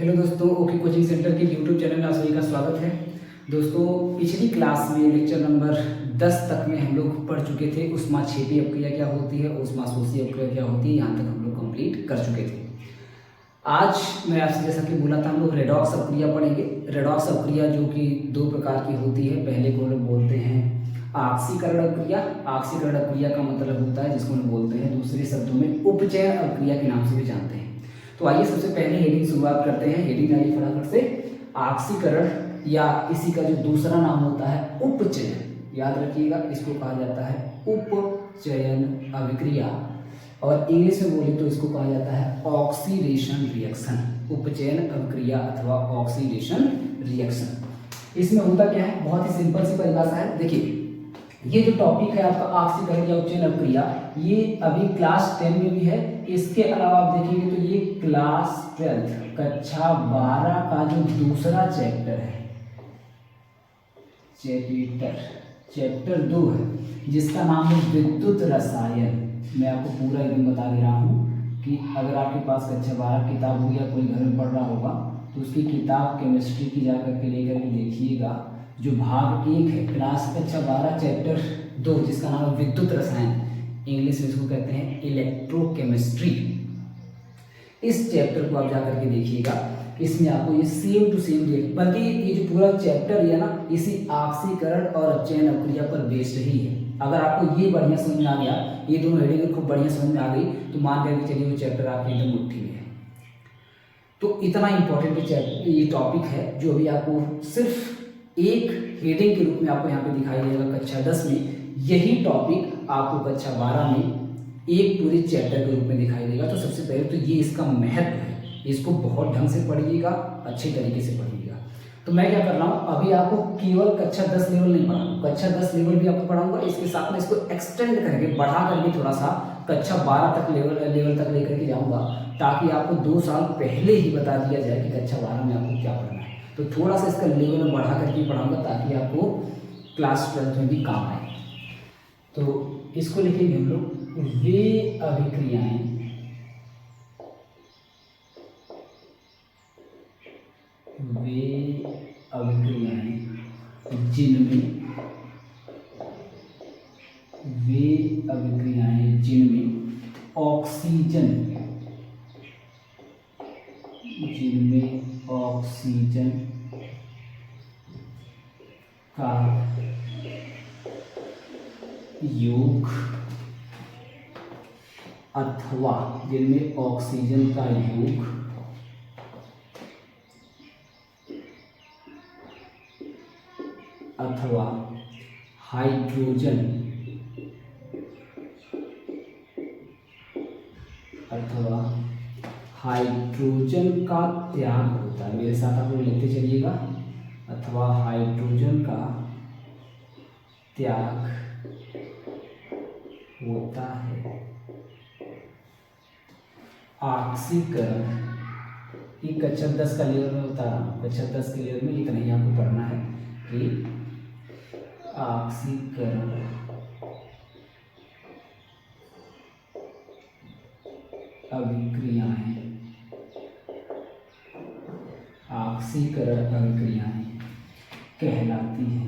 Hello दोस्तों, okay coaching centre के YouTube channel में आप सभी का स्वागत है। दोस्तों, पिछली क्लास में लेक्चर नंबर 10 तक में हम लोग पढ़ चुके थे ऊष्माक्षेपी अपक्रिया क्या होती है, ऊष्माशोषी अपक्रिया क्या होती है। यहाँ तक हम लोग कंप्लीट कर चुके थे। आज मैं आपसे जैसा कि बोला था, हम लोग रेडॉक्स अपक्रिया पढ़ेंगे। रेडॉक्स अपक्रिया जो कि दो प्रकार की होती है। पहले को लोग बोलते हैं आक्सीकरण अपक्रिया। आक्सीकरण अपक्रिया का मतलब होता है जिसको हम बोलते हैं दूसरे शब्दों में उपचयन अपक्रिया के नाम से भी जानते हैं। तो आइए सबसे पहले हेडिंग शुरुआत करते हैं। हेडिंग आइए फटाफट से। आक्सीकरण या इसी का जो दूसरा नाम होता है उपचयन, याद रखिएगा, इसको कहा जाता है उपचयन अभिक्रिया। और इंग्लिश में बोले तो इसको कहा जाता है ऑक्सीडेशन रिएक्शन। उपचयन अभिक्रिया अथवा ऑक्सीडेशन रिएक्शन। इसमें होता क्या है, बहुत ही सिंपल सी परिभाषा है। देखिए, ये जो टॉपिक है आपका आक्सीकरण या उपचयन अपक्रिया, ये अभी क्लास 10 में भी है। इसके अलावा आप देखेंगे तो ये क्लास 12 कक्षा 12 का जो दूसरा चैप्टर है, चैप्टर 2 है, जिसका नाम है विद्युत रसायन। मैं आपको पूरा एकदम बता दे रहा हूँ कि अगर आपके पास कक्षा 12 किताब हो या कोई घर में पढ़ रहा होगा तो उसकी किताब केमिस्ट्री की जाकर के लेकर के देखिएगा। जो भाग 1 है क्लास कक्षा 12 चैप्टर 2, जिसका नाम है विद्युत रसायन, इंग्लिश में इसको कहते हैं इलेक्ट्रोकेमिस्ट्री। इस चैप्टर को आप जाकर के देखिएगा। इसमें आपको ये सेम टू सेम बल्कि ये जो पूरा चैप्टर है ना, इसी आक्सीकरण और अपचयन अपक्रिया पर बेस्ड ही है। अगर आपको ये बढ़िया समझ में आ गया, ये दोनों हेडिंग खूब बढ़िया समझ में आ गई, तो मान करके चलिए वो चैप्टर आपके एकदम मुट्ठी में है। तो इतना इंपॉर्टेंट ये टॉपिक है जो अभी आपको सिर्फ एक हेडिंग के रूप में आपको यहाँ पे दिखाई देगा कक्षा 10 में। यही टॉपिक आपको कक्षा 12 में एक पूरे चैप्टर के रूप में दिखाई देगा। तो सबसे पहले तो ये इसका महत्व है, इसको बहुत ढंग से पढ़िएगा, अच्छे तरीके से पढ़िएगा। तो मैं क्या कर रहा हूँ, अभी आपको केवल कक्षा 10 लेवल नहीं पढ़ाऊंगा, कक्षा 10 लेवल भी आपको पढ़ाऊंगा। इसके साथ में इसको एक्सटेंड करके बढ़ा करके थोड़ा सा कक्षा 12 तक लेवल तक लेकर के जाऊँगा, ताकि आपको 2 साल पहले ही बता दिया जाए कि कक्षा 12 में आपको क्या पढ़ना है। तो थोड़ा सा इसका लेवल में बढ़ा करके पढ़ाऊंगा ताकि आपको क्लास 12 में भी काम आए। तो इसको लिखेंगे हम लोग, वे अभिक्रियाएं जिनमें ऑक्सीजन का योग अथवा हाइड्रोजन का त्याग होता है। मेरे साथ आप लोग लिखते चलिएगा, अथवा हाइड्रोजन का त्याग होता है। आक्सीकरण, ये कक्षा 10 का लेवल में बता रहा हूँ, कक्षा 10 के लेवल में इतना ही आपको पढ़ना है कि आक्सीकरण अभिक्रियाएं कहलाती हैं।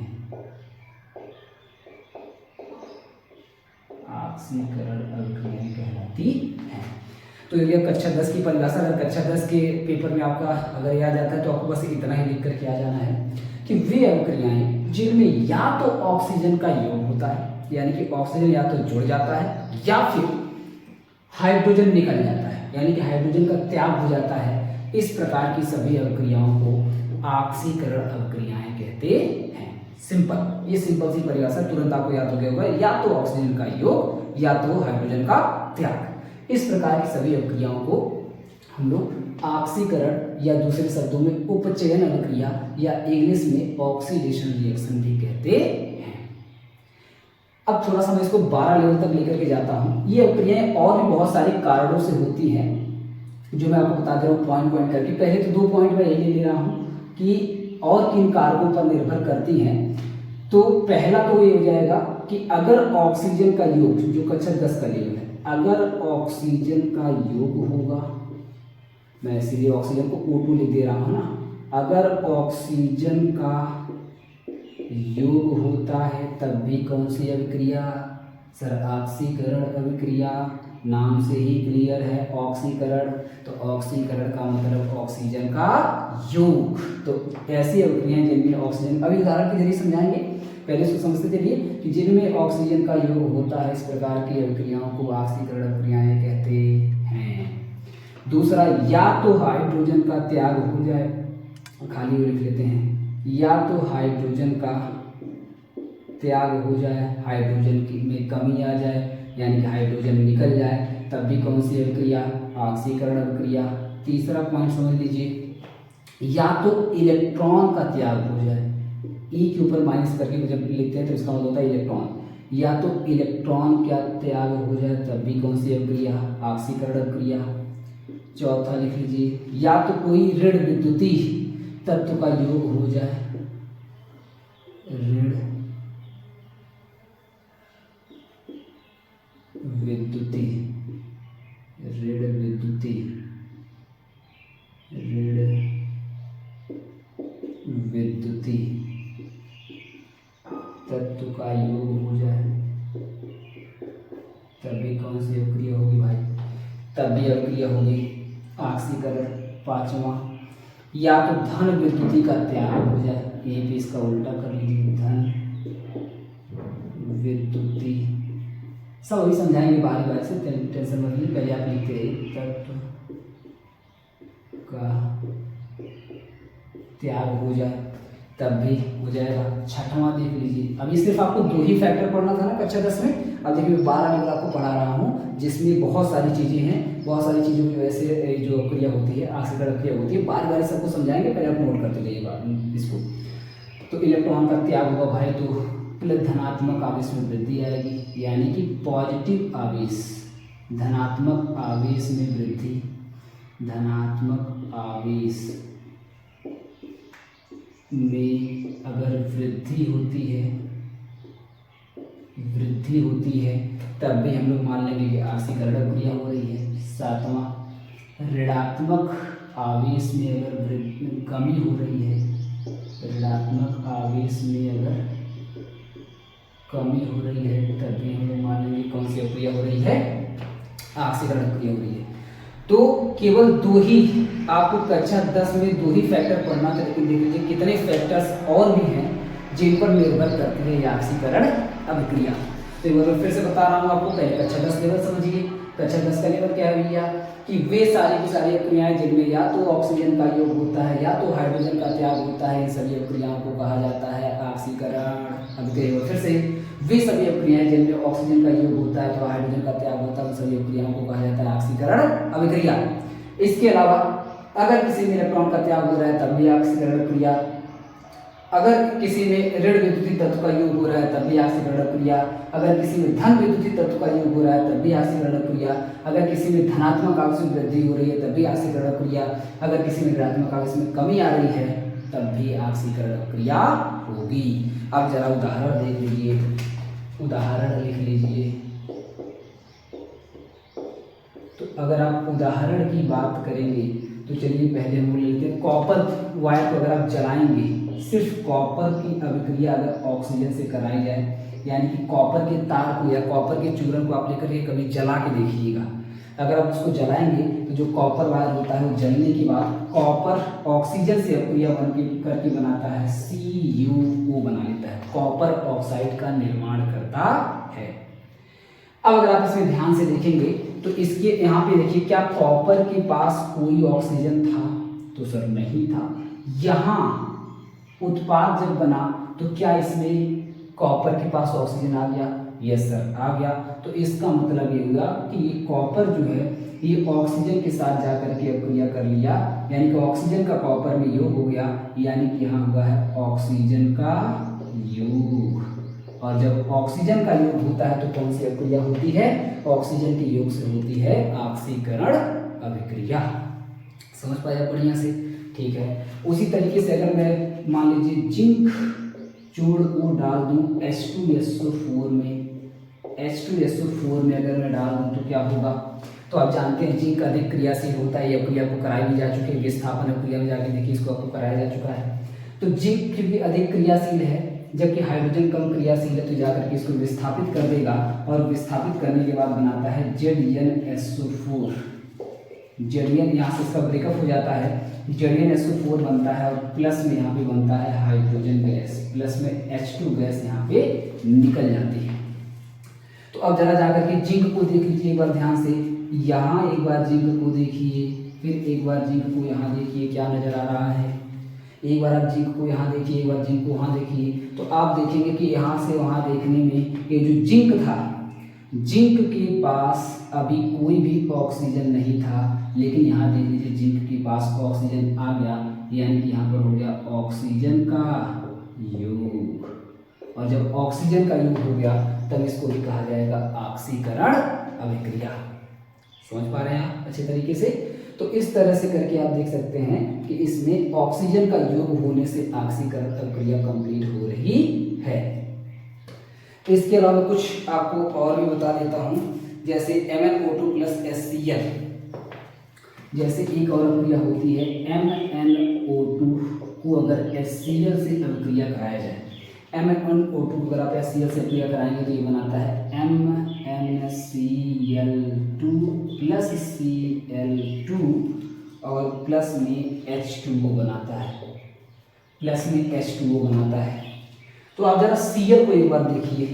तो ये कक्षा 10 की परिभाषा। अगर कक्षा 10 के पेपर में आपका अगर याद आता है तो आपको बस इतना ही लिख करके आ जाना है कि वे अभिक्रियाएं जिनमें या तो ऑक्सीजन का योग होता है, यानी कि ऑक्सीजन या तो जुड़ जाता है या फिर हाइड्रोजन निकल जाता है, यानी कि हाइड्रोजन का त्याग हो जाता है। इस प्रकार की सभी अभिक्रियाओं को आक्सीकरण अभिक्रियाएं कहते हैं। सिंपल, ये सिंपल सी परिभाषा तुरंत आपको याद हो गया होगा, या तो ऑक्सीजन का योग या तो हाइड्रोजन का त्याग। इस प्रकार की सभी अभिक्रियाओं को हम लोग आक्सीकरण या दूसरे शब्दों में उपचयन अभिक्रिया या इंग्लिश में ऑक्सीडेशन रिएक्शन भी कहते हैं। अब थोड़ा सा मैं इसको 12 लेवल तक लेकर के जाता हूँ। ये अभिक्रियाएं और भी बहुत सारे कारणों से होती हैं, जो मैं आपको बता दे रहा हूँ पॉइंट करके। पहले तो 2 पॉइंट मैं यही ले रहा हूँ कि और किन कारकों पर निर्भर करती हैं। तो पहला तो ये हो जाएगा कि अगर ऑक्सीजन का योग, जो कक्षा 10 का लेवल है, अगर ऑक्सीजन का योग होगा मैं इसीलिए ऑक्सीजन को O2 लिख दे रहा हूँ ना। अगर ऑक्सीजन का योग होता है तब भी कौन सी अभिक्रिया? सर ऑक्सीकरण अभिक्रिया, नाम से ही क्लियर है ऑक्सीकरण। तो ऑक्सीकरण का मतलब ऑक्सीजन का योग। तो ऐसी अभिक्रियाएं जिनमें ऑक्सीजन, अभी उदाहरण के जरिए समझाएंगे, पहले इसको समझते चलिए कि जिनमें ऑक्सीजन का योग होता है इस प्रकार की अभिक्रियाओं को ऑक्सीकरण अभिक्रियाएं कहते हैं। दूसरा, या तो हाइड्रोजन का त्याग हो जाए, खाली लिख लेते हैं, या तो हाइड्रोजन का त्याग हो जाए, हाइड्रोजन की में कमी आ जाए, यानी कि हाइड्रोजन निकल जाए, तब भी कौन सी अभिक्रिया? ऑक्सीकरण अभिक्रिया। तीसरा पॉइंट समझ लीजिए, या तो इलेक्ट्रॉन का त्याग हो जाए, ई के ऊपर माइनस करके जब लिखते हैं तो इसका मतलब होता है इलेक्ट्रॉन, या तो इलेक्ट्रॉन का त्याग हो जाए तब भी कौन सी अभिक्रिया? ऑक्सीकरण अभिक्रिया। चौथा लिख लीजिए, या तो कोई ऋण विद्युतीय तत्व का योग हो जाए, ऋण विद्युतीय, ऋण विद्युतीय, ऋण विद्युतीय तत्व का योग हो जाए, तभी कौन सी अभिक्रिया होगी भाई? तभी अभिक्रिया होगी ऑक्सीकरण। पांचवा, या तो धन विद्युतीय का त्याग हो जाए, यहीं पे इसका उल्टा कर लीजिए, धन विद्युतीय। सब वही समझाएंगे बारी बारी से, टेंशन मत लीजिए, पहले आप लिखते रहिए, तत्व का त्याग हो जाए तब भी हो जाएगा। छठवां देख लीजिए, अभी सिर्फ आपको दो ही फैक्टर पढ़ना था ना कक्षा 10 में, अब देखिए 12 लेवल आपको पढ़ा रहा हूँ जिसमें बहुत सारी चीज़ें हैं, बहुत सारी चीज़ों की वजह से जो क्रिया होती है, ऑक्सीकरण क्रिया होती है, बारी बारी सबको समझाएंगे, पहले आप नोट करते जाइए इसको। तो इलेक्ट्रॉन का त्याग हुआ भाई तो प्लस धनात्मक आवेश में वृद्धि आएगी, यानी कि पॉजिटिव आवेश, धनात्मक आवेश में वृद्धि, धनात्मक आवेश में अगर वृद्धि होती है तब भी हम लोग मान लेंगे कि ऑक्सीकरण अभिक्रिया हो रही है। सातवां, ऋणात्मक आवेश में अगर कमी हो रही है, ऋणात्मक आवेश में अगर कमी हो रही है तब भी हम लोग मान लेंगे कौन सी अभिक्रिया हो रही है? ऑक्सीकरण अभिक्रिया हो रही है। तो केवल दो ही आपको कक्षा 10 में दो ही फैक्टर पढ़ना था, लेकिन देख लीजिए कितने फैक्टर्स और भी हैं जिन पर निर्भर करती है यह ऑक्सीकरण अभिक्रिया। तो एक बार फिर से बता रहा हूँ आपको, पहले कक्षा 10 लेवल समझिए। कक्षा 10 का लेवल क्या है भैया? कि वे सारी की सारी अभिक्रियाएं जिनमें या तो ऑक्सीजन का योग होता है या तो हाइड्रोजन का त्याग होता है, इन सभी अभिक्रियाओं को कहा जाता है ऑक्सीकरण अभिक्रिया। फिर से, वे सभी अभिक्रियाएं जिनमें ऑक्सीजन का योग होता है तो हाइड्रोजन का त्याग होता है, उन सभी अभिक्रियाओं को कहा जाता है ऑक्सीकरण अभिक्रिया। इसके अलावा अगर किसी में इलेक्ट्रॉन का त्याग हो रहा है तब भी ऑक्सीकरण अभिक्रिया, अगर किसी में ऋण विद्युतीय तत्व का योग हो रहा है तब भी ऑक्सीकरण अभिक्रिया, अगर किसी में धन विद्युतीय तत्व का योग हो रहा है तब भी ऑक्सीकरण अभिक्रिया, अगर किसी में धनात्मक आवेश में वृद्धि हो रही है तब भी ऑक्सीकरण अभिक्रिया, अगर किसी में ऋणात्मक आवेश में कमी आ रही है तब भी ऑक्सीकरण अभिक्रिया होगी। अब जरा उदाहरण देख लीजिए, उदाहरण लिख लीजिए। तो अगर आप उदाहरण की बात करेंगे तो चलिए पहले हम लेते हैं कॉपर वायर को अगर आप जलाएंगे, सिर्फ कॉपर की अभिक्रिया अगर ऑक्सीजन से कराई जाए, यानी कि कॉपर के तार को या कॉपर के चूर्ण को आप लेकर के कभी जला के देखिएगा, अगर आप उसको जलाएंगे तो जो कॉपर वायर होता है वो जलने के बाद कॉपर ऑक्सीजन से अभिक्रिया करके बनाता है CuO बना लेता है, कॉपर ऑक्साइड का निर्माण करता है। अब अगर आप इसमें ध्यान से देखेंगे तो इसके यहाँ पे देखिए, क्या कॉपर के पास कोई ऑक्सीजन था? तो सर नहीं था। यहाँ उत्पाद जब बना तो क्या इसमें कॉपर के पास ऑक्सीजन आ गया? यस सर, आ गया। तो इसका मतलब ये हुआ कि ये कॉपर जो है ये ऑक्सीजन के साथ जाकर के अभिक्रिया कर लिया, यानी कि ऑक्सीजन का कॉपर में योग हो गया, यानी कि यहाँ हुआ है ऑक्सीजन का योग। और जब ऑक्सीजन का योग होता है तो कौन सी अभिक्रिया होती है? ऑक्सीजन के योग से होती है ऑक्सीकरण अभिक्रिया। समझ पाया बढ़िया से? ठीक है। उसी तरीके से अगर मैं मान लीजिए जिंक चूर्ण को डाल दूं H2SO4 में, H2SO4 में अगर मैं डाल दूं तो क्या होगा? तो आप जानते हैं जिंक अधिक क्रियाशील होता है, ये क्रिया आपको कराई भी जा चुकी है, विस्थापन क्रिया में जाके देखिए इसको आपको कराया जा चुका है। तो जिंक क्योंकि अधिक क्रियाशील है जबकि हाइड्रोजन कम क्रियाशील है, तो जाकर के इसको विस्थापित कर देगा और विस्थापित करने के बाद बनाता है ZnSO4। Zn यहाँ से इसका ब्रेकअप हो जाता है, ZnSO4 बनता है और प्लस में यहाँ पे बनता है हाइड्रोजन गैस, प्लस में H2 गैस यहाँ पे निकल जाती है। तो अब जरा जाकर के जिंक को देख लीजिए एक बार ध्यान से, यहाँ एक बार जिंक को देखिए, फिर एक बार जिंक को यहाँ देखिए क्या नजर आ रहा है, एक बार आप जिंक को यहाँ देखिए, एक बार जिंक को वहाँ देखिए, तो आप देखेंगे कि यहाँ से वहाँ देखने में ये जो जिंक था, जिंक के पास अभी कोई भी ऑक्सीजन नहीं था, लेकिन यहाँ देख लीजिए जिंक के पास ऑक्सीजन आ गया, यानी कि यहाँ पर हो गया ऑक्सीजन का योग, और जब ऑक्सीजन का योग हो गया तब इसको भी कहा जाएगा ऑक्सीकरण अभिक्रिया। समझ पा रहे हैं आप अच्छे तरीके से? तो इस तरह से करके आप देख सकते हैं कि इसमें ऑक्सीजन का योग होने से ऑक्सीकरण अभिक्रिया कंप्लीट हो रही है। तो इसके अलावा कुछ आपको और भी बता देता हूं, जैसे MnO2 प्लस HCl, जैसे एक और अभिक्रिया होती है MnO2 को अगर HCl से अभिक्रिया कराया जाए, MnO2 अगर आप HCl से अभिक्रिया कराएंगे तो ये बनाता है MnCl2 प्लस Cl2 और प्लस में H2O बनाता है, प्लस में H2O बनाता है। तो आप जरा Cl को एक बार देखिए,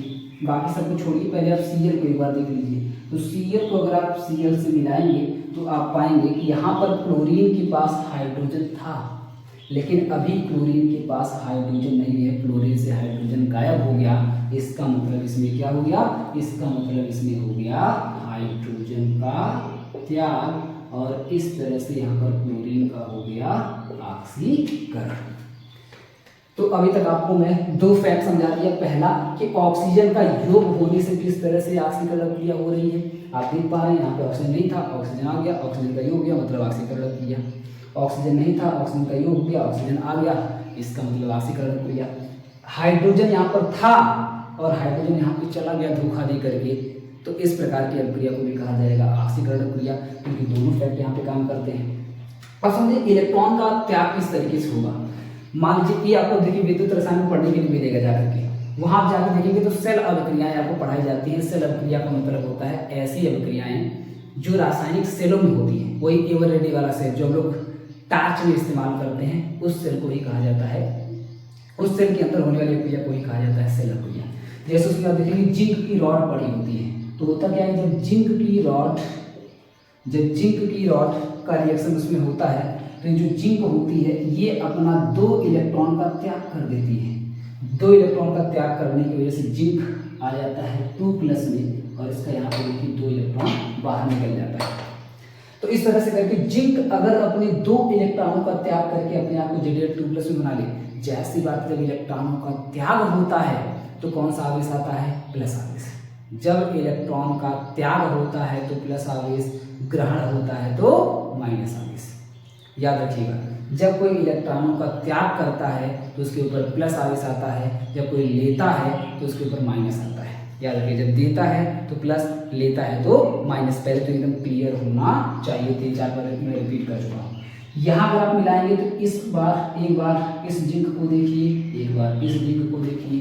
बाकी सब कुछ छोड़िए, पहले आप Cl को एक बार देख लीजिए। तो Cl को अगर आप Cl से मिलाएंगे तो आप पाएंगे कि यहाँ पर क्लोरीन के पास हाइड्रोजन था, लेकिन अभी क्लोरीन के पास हाइड्रोजन नहीं है, क्लोरीन से हाइड्रोजन गायब हो गया। इसका मतलब इसमें क्या हो गया? इसका मतलब इसमें हो गया हाइड्रोजन का त्याग, और इस तरह से यहाँ पर क्लोरीन का हो गया ऑक्सीकरण। तो अभी तक आपको मैं दो फैक्ट समझा दिया। पहला कि ऑक्सीजन का योग होने से किस तरह से ऑक्सीकरण क्रिया हो रही है। आप देख पा रहे हैं यहाँ पे ऑक्सीजन नहीं था, ऑक्सीजन आ गया, ऑक्सीजन का योग हो गया, मतलब ऑक्सीकरण क्रिया। ऑक्सीजन नहीं था, ऑक्सीजन का योग हो गया, ऑक्सीजन आ गया, इसका मतलब ऑक्सीकरण क्रिया। हाइड्रोजन यहाँ पर था और हाइड्रोजन यहाँ पे चला गया धोखा दे करके, तो इस प्रकार की अभिक्रिया को भी कहा जाएगा ऑक्सीकरण क्रिया, क्योंकि दोनों फैक्ट यहाँ पे काम करते हैं। अब समझिए इलेक्ट्रॉन का त्याग किस तरीके से होगा। मान लीजिए ये आपको देखिए विद्युत रसायन में पढ़ने के लिए मिलेगा जाकर के, वहां आप जाकर देखेंगे तो सेल अभिक्रियाएं आपको पढ़ाई जाती हैं। सेल अभिक्रिया का मतलब होता है ऐसी अभिक्रियाएं जो रासायनिक सेलों में होती हैं। वही एवररेडी वाला सेल जो हम लोग टार्च में इस्तेमाल करते हैं, उस सेल को ही कहा जाता है, उस सेल के अंदर होने वाली अभिक्रिया को ही कहा जाता है सेल अभिक्रिया। जैसे उसमें आप देखेंगे जिंक की रॉड पड़ी होती है, तो होता क्या है, जब जिंक की रॉड का रिएक्शन उसमें होता है तो जो जिंक होती है ये अपना 2 इलेक्ट्रॉन का त्याग कर देती है। 2 इलेक्ट्रॉन का त्याग करने की वजह से जिंक आ जाता है 2+ में, और इसका यहाँ पे देखिए 2 इलेक्ट्रॉन बाहर निकल जाता है। तो इस तरह से करके जिंक अगर अपने 2 इलेक्ट्रॉनों का त्याग करके अपने आप को Zn2+ में बना ले, जैसी बात जब इलेक्ट्रॉनों का त्याग होता है तो कौन सा आवेश आता है? प्लस आवेश। जब इलेक्ट्रॉन का त्याग होता है तो प्लस आवेश, ग्रहण होता है तो माइनस आवेश। याद रखिएगा, जब कोई इलेक्ट्रॉनों का त्याग करता है तो उसके ऊपर प्लस आवेश आता है, जब कोई लेता है तो उसके ऊपर माइनस आता है। याद रखिए, जब देता है तो प्लस, लेता है तो माइनस। पहले तो एकदम क्लियर होना चाहिए, 3-4 बार मैं रिपीट कर चुका हूँ। यहाँ पर आप मिलाएंगे तो एक बार इस जिंक को देखिए, एक बार इस जिंक को देखिए,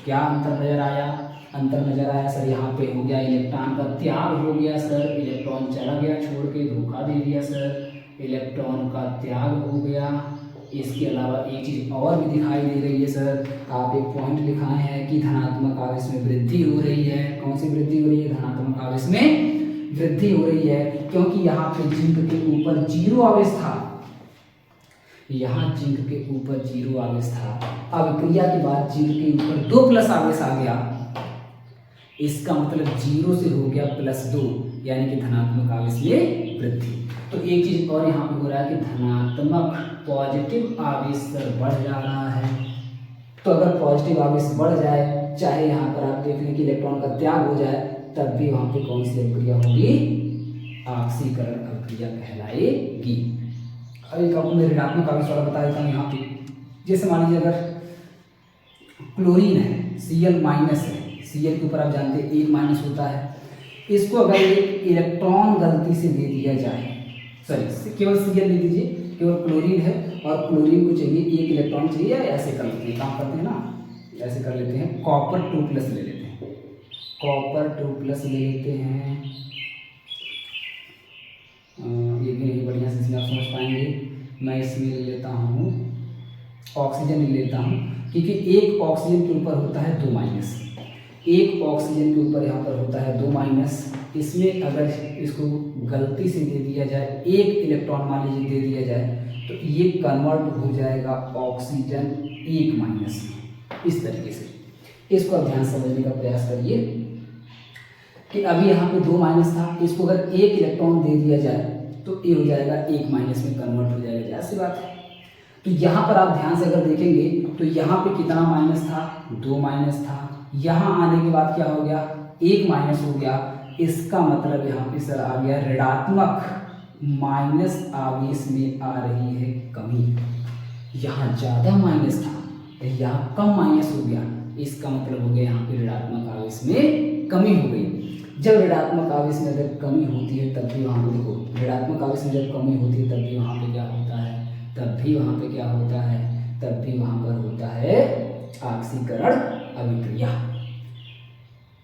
क्या अंतर नजर आया? अंतर नजर आया सर, यहाँ पे हो गया इलेक्ट्रॉन का त्याग हो गया सर, इलेक्ट्रॉन चला गया छोड़ के, धोखा दे दिया सर, इलेक्ट्रॉन का त्याग हो गया। इसके अलावा एक चीज और भी दिखाई दे रही है सर, आप एक पॉइंट लिखाए हैं कि धनात्मक आवेश में वृद्धि हो रही है। कौन सी वृद्धि हो रही है? धनात्मक आवेश में वृद्धि हो रही है, क्योंकि यहाँ पे जिंक के ऊपर 0 आवेश था, यहाँ जिंक के ऊपर 0 आवेश था। अभिक्रिया के बाद जिंक के ऊपर 2+ आवेश आ गया, इसका मतलब 0 से हो गया +2, यानी कि धनात्मक आवेश में वृद्धि। तो एक चीज और यहाँ पे हो रहा है कि धनात्मक पॉजिटिव आवेश सर बढ़ जा रहा है। तो अगर पॉजिटिव आवेश बढ़ जाए, चाहे यहाँ पर आप देख लें कि इलेक्ट्रॉन का त्याग हो जाए, तब भी वहाँ पे कौन सी अभिक्रिया होगी? ऑक्सीकरण अभिक्रिया कहलाएगी। अब एक आपको मैं ऋणात्मक आवेश वाला बता देता हूँ यहाँ पे। जैसे मान लीजिए अगर क्लोरीन है, Cl- है, Cl के ऊपर आप जानते हैं 1- होता है, इसको अगर एक इलेक्ट्रॉन गलती से दे दिया जाए, सॉरी केवल Cl ले लीजिए, केवल क्लोरीन है और क्लोरीन को चाहिए एक इलेक्ट्रॉन चाहिए, ऐसे कर लेते हैं, काम करते हैं ना, ऐसे कर लेते हैं, कॉपर 2+ ले लेते हैं, कॉपर 2+ ले लेते हैं। ये भी नहीं बढ़िया से इसमें आप समझ पाएंगे। मैं इसमें ले लेता हूँ ऑक्सीजन ले लेता हूँ, क्योंकि एक ऑक्सीजन के ऊपर होता है 2-, एक ऑक्सीजन के ऊपर यहाँ पर होता है 2-। इसमें अगर इसको गलती से दे दिया जाए, एक इलेक्ट्रॉन मान लीजिए दे दिया जाए, तो ये कन्वर्ट हो जाएगा ऑक्सीजन 1- में। इस तरीके से इसको आप ध्यान समझने का प्रयास करिए कि अभी यहाँ पे 2- था, इसको अगर एक इलेक्ट्रॉन दे दिया जाए तो ये हो जाएगा 1- में कन्वर्ट हो जाएगा, जैसी बात है। तो यहाँ पर आप ध्यान से अगर देखेंगे तो यहाँ पे कितना माइनस था, 2- था, यहाँ आने के बाद क्या हो गया, 1- हो गया। इसका मतलब यहाँ पे सर आ गया ऋणात्मक माइनस आवेश में आ रही है कमी। यहाँ ज़्यादा माइनस था, यहाँ कम माइनस हो गया, इसका मतलब हो गया यहाँ पे ऋणात्मक आवेश में कमी हो गई। जब ऋणात्मक आवेश में अगर कमी होती है तब भी वहाँ पे देखो, ऋणात्मक आवेश में जब कमी होती है तब भी वहाँ पे क्या होता है, तब भी वहाँ पे क्या होता है, तब भी वहाँ पर होता है ऑक्सीकरण अभिक्रिया।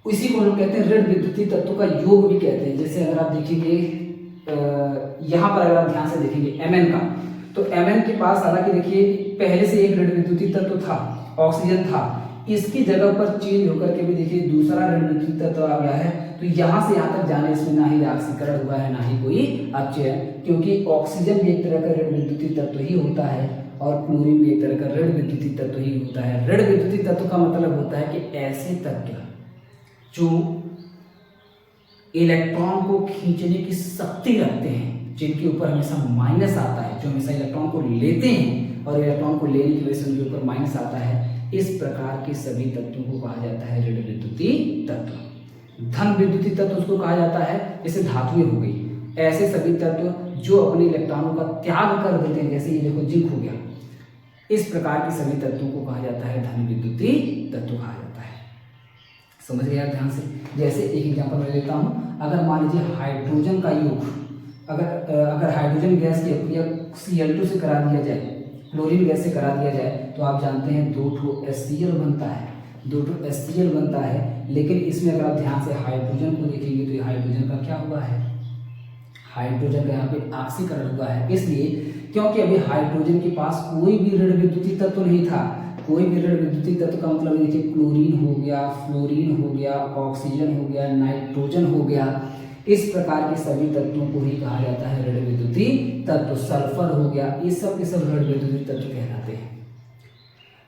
इसी को हम कहते हैं ऋण विद्युतीय तत्वों का योग भी कहते हैं। जैसे अगर आप देखेंगे यहाँ पर अगर आप ध्यान से देखेंगे Mn का, तो Mn के पास हालांकि देखिए पहले से एक ऋण विद्युतीय तत्व था, ऑक्सीजन था, इसकी जगह पर चेंज होकर के भी देखिए दूसरा ऋण विद्युतीय तत्व आ गया है। तो यहाँ से यहाँ तक जाने इसमें ना ही ऑक्सीकरण हुआ है ना ही कोई अपचयन, क्योंकि ऑक्सीजन भी एक तरह का ऋण विद्युतीय तत्व ही होता है और क्लोरीन भी एक तरह का ऋण विद्युतीय तत्व ही होता है। ऋण विद्युतीय तत्व का मतलब होता है कि ऐसे तत्व जो इलेक्ट्रॉन को खींचने की शक्ति रखते हैं, जिनके ऊपर हमेशा माइनस आता है, जो हमेशा इलेक्ट्रॉन को लेते हैं और इलेक्ट्रॉन को लेने की वजह से उनके ऊपर माइनस आता है, इस प्रकार के सभी तत्वों को कहा जाता है ऋण विद्युतीय तत्व। धन विद्युतीय तत्व उसको कहा जाता है, जैसे धातुएं हो गई, ऐसे सभी तत्व जो अपने इलेक्ट्रॉनों का त्याग कर देते हैं, जैसे ये देखो जिंक हो गया, इस प्रकार के सभी तत्वों को कहा जाता है धन विद्युतीय तत्व कहा जाता है। समझ गए आप ध्यान से। जैसे एक एग्जांपल मैं लेता हूँ, अगर मान लीजिए हाइड्रोजन का योग अगर हाइड्रोजन गैस की अपक्रिया Cl2 से करा दिया जाए, क्लोरीन गैस से करा दिया जाए, तो आप जानते हैं 2 HCl बनता है, 2 HCl बनता है। लेकिन इसमें अगर आप ध्यान से हाइड्रोजन को देखेंगे तो हाइड्रोजन का क्या हुआ है, हाइड्रोजन का यहाँ पे ऑक्सीकरण हुआ है। इसलिए क्योंकि अभी हाइड्रोजन के पास कोई भी ऋण विद्युतीय तत्व नहीं था, कोई भी ऋण विद्युतीय तत्व का मतलब देखिए क्लोरीन हो गया, फ्लोरीन हो गया, ऑक्सीजन हो गया, नाइट्रोजन हो गया, इस प्रकार के सभी तत्वों को ही कहा जाता है ऋण विद्युतीय तत्व। सल्फर हो गया, ये सब के सब ऋण विद्युतीय तत्व कहलाते हैं।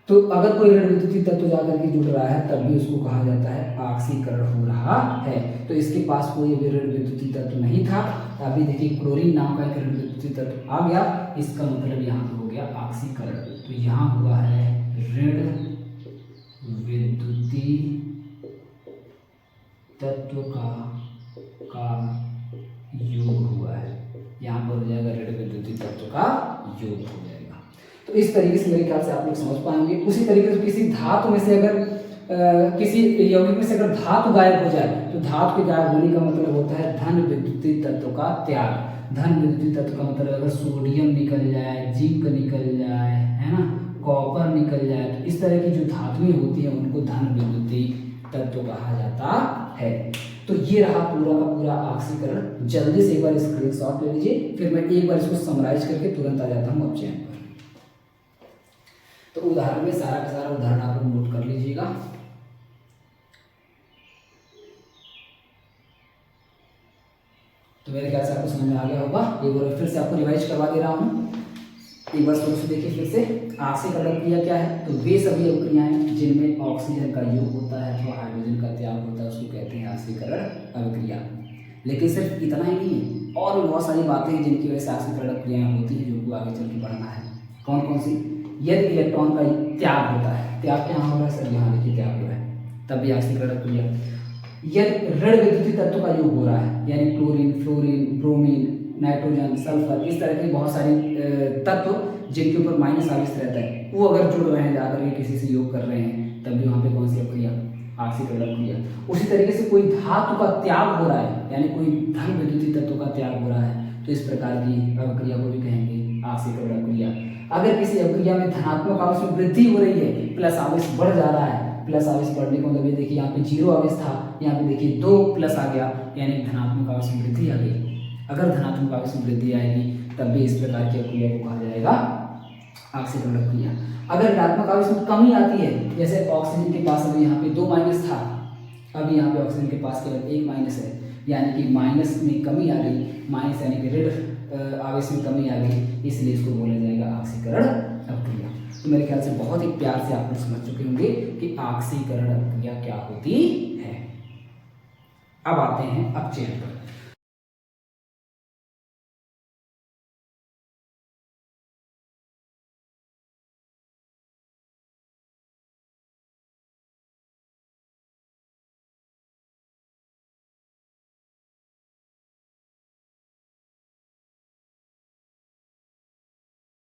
तो अगर कोई ऋण विद्युतीय तत्व जाकर के जुड़ रहा है तब भी उसको कहा जाता है ऑक्सीकरण हो रहा है। तो इसके पास कोई भी ऋण विद्युतीय तत्व नहीं था, अभी देखिए क्लोरीन नाम का एक ऋण विद्युतीय तत्व आ गया, इसका मतलब यहाँ पे हो गया ऑक्सीकरण। तो यहाँ हुआ है ऋण विद्युतीय तत्व का योग हुआ है, यहाँ पर हो जाएगा ऋण विद्युतीय तत्व का योग हो जाएगा। तो इस तरीके से मेरे ख्याल से आप लोग समझ पाएंगे। उसी तरीके से किसी धातु में से अगर किसी यौगिक में से अगर धातु गायब हो जाए तो धातु के गायब होने का मतलब होता है धन विद्युतीय तत्व का त्याग। धन विद्युतीय तत्व का मतलब अगर सोडियम निकल जाए, जिंक निकल जाए, है ना, कॉपर निकल जाए, तो इस तरह की जो धातुएं होती हैं उनको धन विद्युतीय तत्व कहा जाता है। तो ये रहा पूरा का पूरा ऑक्सीकरण। जल्दी से एक बार स्क्रीनशॉट ले लीजिए, फिर मैं एक बार इसको समराइज करके तुरंत आ जाता हूँ अपचयन पर। तो उदाहरण में सारा का सारा उदाहरण आप लोग नोट कर लीजिएगा। तो मेरे ख्याल से आपको समझ में आ गया होगा। एक बार फिर से आपको रिवाइज करवा दे रहा हूँ, एक बार शुरू से देखिए फिर से। ऑक्सीकरण अभिक्रिया क्या है, तो वे सभी अभिक्रियाएं जिनमें ऑक्सीजन का योग होता है अथवा हाइड्रोजन का त्याग होता है उसको कहते हैं ऑक्सीकरण अभिक्रिया। लेकिन सिर्फ इतना ही नहीं है, और भी बहुत सारी बातें हैं जिनकी वजह से ऑक्सीकरण अभिक्रियाएं होती हैं, जिनको आगे चल के पढ़ना है। कौन कौन सी? यदि इलेक्ट्रॉन का त्याग होता है, त्याग क्या हो रहा है सर, यहाँ देखिए त्याग हो रहा है, तब भी ऑक्सीकरण अभिक्रिया। यदि ऋण विद्युतीय तत्व का योग हो रहा है, यानी chlorine, fluorine, bromine, nitrogen, sulphur, इस तरह के बहुत सारे तत्व जिनके ऊपर माइनस आवेश रहता है, वो अगर जुड़ रहे हैं, जाकर के किसी से योग कर रहे हैं, तब भी वहाँ पे कौन सी अभिक्रिया, ऑक्सीकरण अभिक्रिया। उसी तरीके से कोई धातु का त्याग हो रहा है, यानी कोई धन विद्युतीय तत्व का त्याग हो रहा है, तो इस प्रकार की अभिक्रिया को भी कहेंगे ऑक्सीकरण अभिक्रिया। अगर किसी अभिक्रिया में धनात्मक आवेश में वृद्धि हो रही है, प्लस आवेश बढ़ जा रहा है, प्लस आवेश बढ़ने का मतलब ये देखिए यहाँ पे 0 आवेश था, यहाँ पे देखिए 2 प्लस आ गया, यानी धनात्मक आवेश में वृद्धि आ गई। अगर धनात्मक आवेश में वृद्धि आएगी तब भी इस प्रकार की अभिक्रिया को कहा जाएगा ऑक्सीकरण अभिक्रिया। अगर ऋणात्मक आवेश में कमी आती है, जैसे ऑक्सीजन के पास अभी यहाँ पे 2 माइनस था, अभी यहाँ पे ऑक्सीजन के पास केवल 1 माइनस है, यानी कि माइनस में कमी आ गई, माइनस यानी कि ऋण आवेश में कमी आ गई, इसलिए इसको बोला जाएगा ऑक्सीकरण अभिक्रिया। तो मेरे ख्याल से बहुत ही प्यार से आप लोग समझ चुके होंगे कि ऑक्सीकरण अभिक्रिया क्या होती है। अब आते हैं अपचयन पर।